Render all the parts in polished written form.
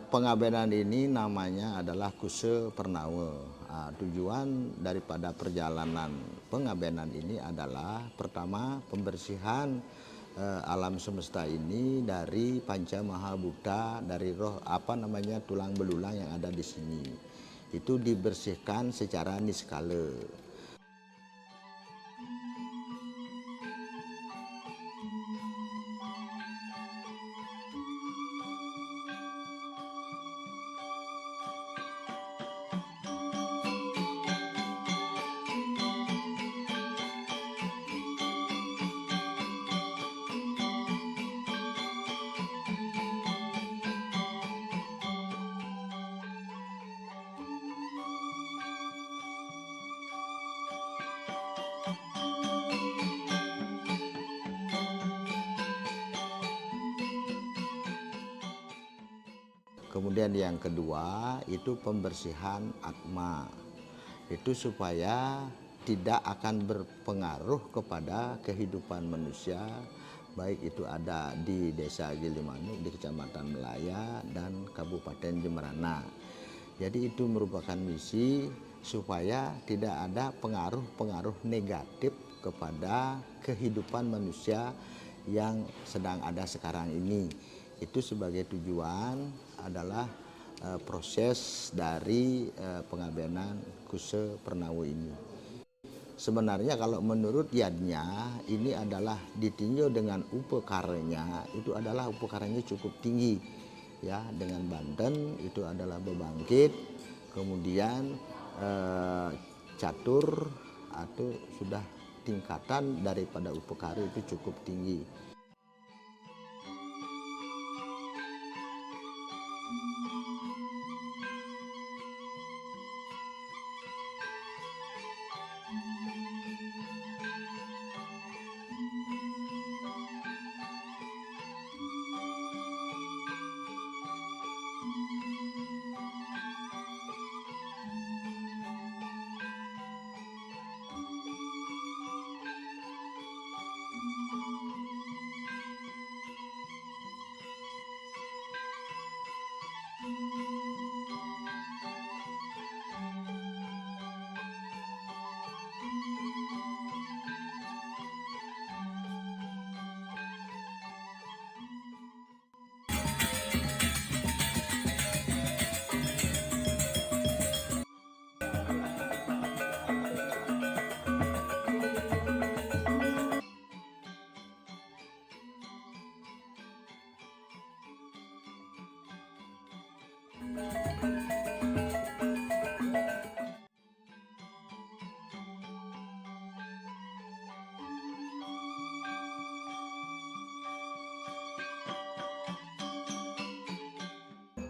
Pengabenan ini namanya adalah Kuse Pernawe. Tujuan daripada perjalanan pengabenan ini adalah pertama pembersihan alam semesta ini dari panca mahabhuta, dari roh tulang belulang yang ada di sini. Itu dibersihkan secara niskala. Kemudian yang kedua itu pembersihan atma. Itu supaya tidak akan berpengaruh kepada kehidupan manusia, baik itu ada di Desa Gilimanuk, di Kecamatan Melaya, dan Kabupaten Jemberana. Jadi itu merupakan misi supaya tidak ada pengaruh-pengaruh negatif kepada kehidupan manusia yang sedang ada sekarang ini. Itu sebagai tujuan adalah proses dari pengabenan Kuse Pernawe ini. Sebenarnya kalau menurut yadnya ini adalah ditinjau dengan upakaranya, itu adalah upakaranya cukup tinggi ya, dengan Banten itu adalah bebangkit, kemudian catur atau sudah tingkatan daripada upakara itu cukup tinggi.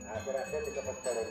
Akhir-akhir di Kabupaten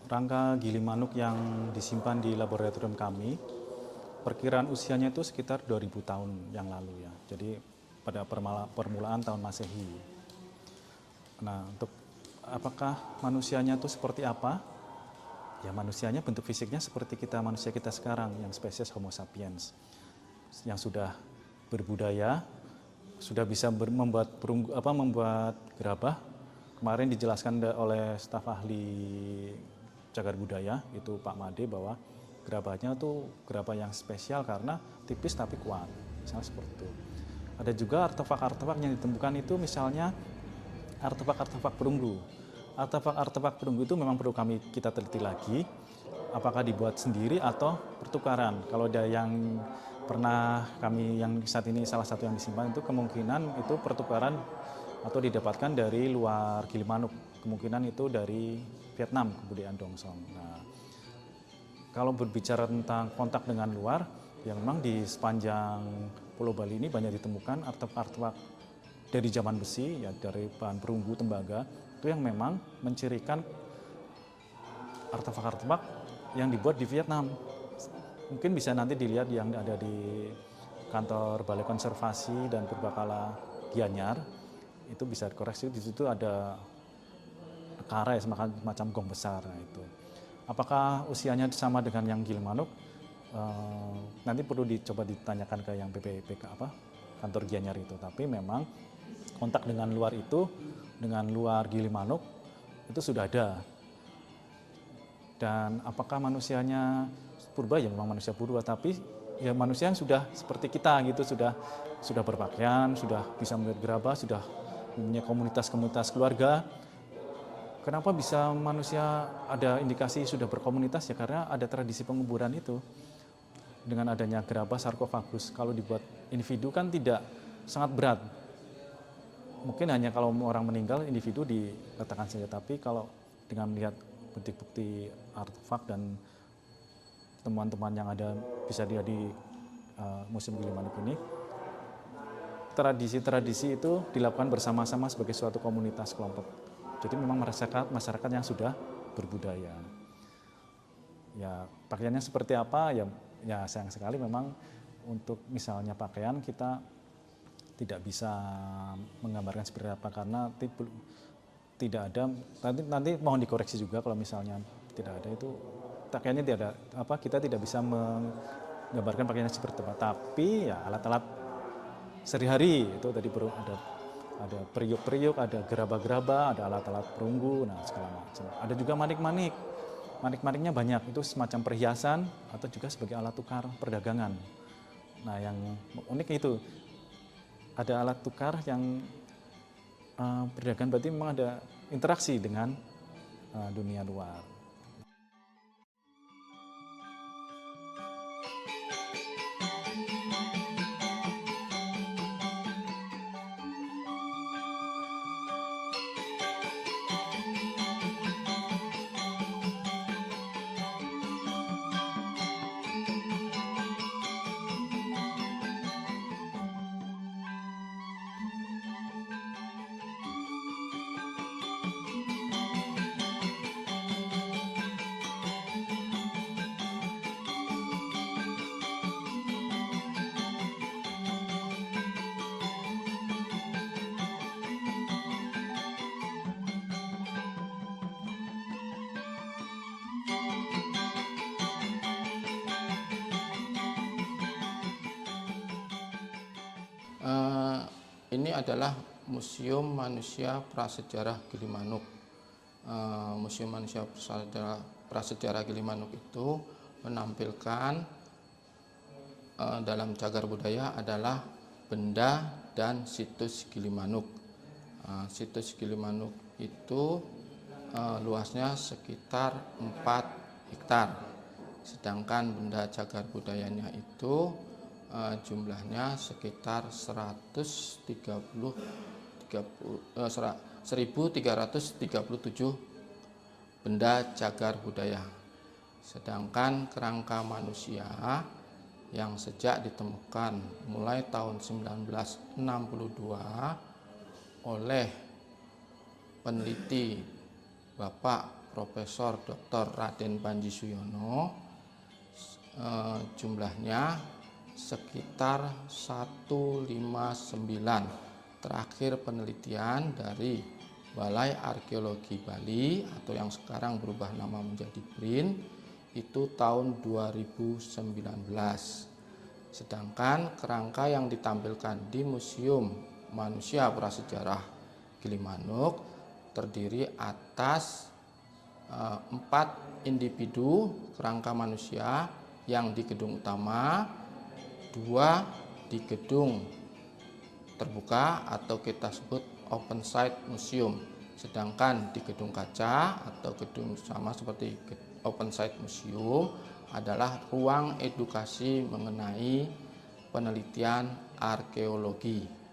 rangka gili manuk yang disimpan di laboratorium kami, perkiraan usianya itu sekitar 2000 tahun yang lalu ya. Jadi pada permulaan tahun Masehi. Nah, untuk apakah manusianya itu seperti apa? Ya manusianya bentuk fisiknya seperti manusia kita sekarang yang spesies Homo sapiens. Yang sudah berbudaya, sudah bisa membuat gerabah. Kemarin dijelaskan oleh staf ahli cagar budaya, itu Pak Made, bahwa gerabahnya itu gerabah yang spesial karena tipis tapi kuat, misalnya seperti itu. Ada juga artefak-artefak yang ditemukan itu misalnya artefak-artefak perunggu. Artefak-artefak perunggu itu memang perlu kita teliti lagi, apakah dibuat sendiri atau pertukaran. Kalau ada yang pernah yang saat ini salah satu yang disimpan itu kemungkinan itu pertukaran atau didapatkan dari luar Gilimanuk. Kemungkinan itu dari Vietnam, kebudayaan Dongsong. Nah, kalau berbicara tentang kontak dengan luar, ya memang di sepanjang Pulau Bali ini banyak ditemukan artefak-artefak dari zaman besi, ya dari bahan perunggu, tembaga, itu yang memang mencirikan artefak-artefak yang dibuat di Vietnam. Mungkin bisa nanti dilihat yang ada di kantor Balai Konservasi dan Purbakala Gianyar, itu bisa dikoreksi, di situ ada karai semacam gong besar. Nah, itu. Apakah usianya sama dengan yang Gilimanuk? Nanti perlu dicoba ditanyakan ke yang BPPK kantor Gianyar itu. Tapi memang kontak dengan luar itu, dengan luar Gilimanuk itu sudah ada. Dan apakah manusianya purba? Ya memang manusia purba, tapi ya manusia yang sudah seperti kita gitu, sudah berpakaian, sudah bisa melihat gerabah, sudah punya komunitas-komunitas keluarga. Kenapa bisa manusia ada indikasi sudah berkomunitas? Ya karena ada tradisi penguburan itu. Dengan adanya gerabah sarkofagus, kalau dibuat individu kan tidak sangat berat. Mungkin hanya kalau orang meninggal individu diletakkan saja, tapi kalau dengan melihat bukti-bukti artefak dan temuan-temuan yang ada bisa dilihat di Museum Gilimanuk ini, tradisi-tradisi itu dilakukan bersama-sama sebagai suatu komunitas kelompok. Jadi memang masyarakat yang sudah berbudaya. Ya pakaiannya seperti apa? Ya sayang sekali memang untuk misalnya pakaian kita tidak bisa menggambarkan seperti apa karena tidak ada. Nanti mohon dikoreksi juga kalau misalnya tidak ada itu pakaiannya tidak ada kita tidak bisa menggambarkan pakaiannya seperti apa. Tapi ya alat-alat sehari-hari itu tadi ada periuk-periuk, ada gerabah-gerabah, ada alat-alat perunggu, nah segala macam. Ada juga manik-manik. Manik-maniknya banyak, itu semacam perhiasan atau juga sebagai alat tukar perdagangan. Nah yang unik itu, ada alat tukar yang perdagangan, berarti memang ada interaksi dengan dunia luar. Ini adalah Museum Manusia Prasejarah Gilimanuk. Museum Manusia Prasejarah Gilimanuk itu menampilkan dalam cagar budaya adalah benda dan situs Gilimanuk. Situs Gilimanuk itu luasnya sekitar 4 hektar, sedangkan benda cagar budayanya itu jumlahnya sekitar 1337 benda cagar budaya. Sedangkan kerangka manusia yang sejak ditemukan mulai tahun 1962 oleh peneliti Bapak Profesor Dr. Raden Panji Suyono, jumlahnya sekitar 159. Terakhir penelitian dari Balai Arkeologi Bali atau yang sekarang berubah nama menjadi BRIN itu tahun 2019. Sedangkan kerangka yang ditampilkan di Museum Manusia Prasejarah Gilimanuk terdiri atas 4 individu kerangka manusia yang di gedung utama, 2 di gedung terbuka atau kita sebut open site museum. Sedangkan di gedung kaca atau gedung sama seperti open site museum adalah ruang edukasi mengenai penelitian arkeologi.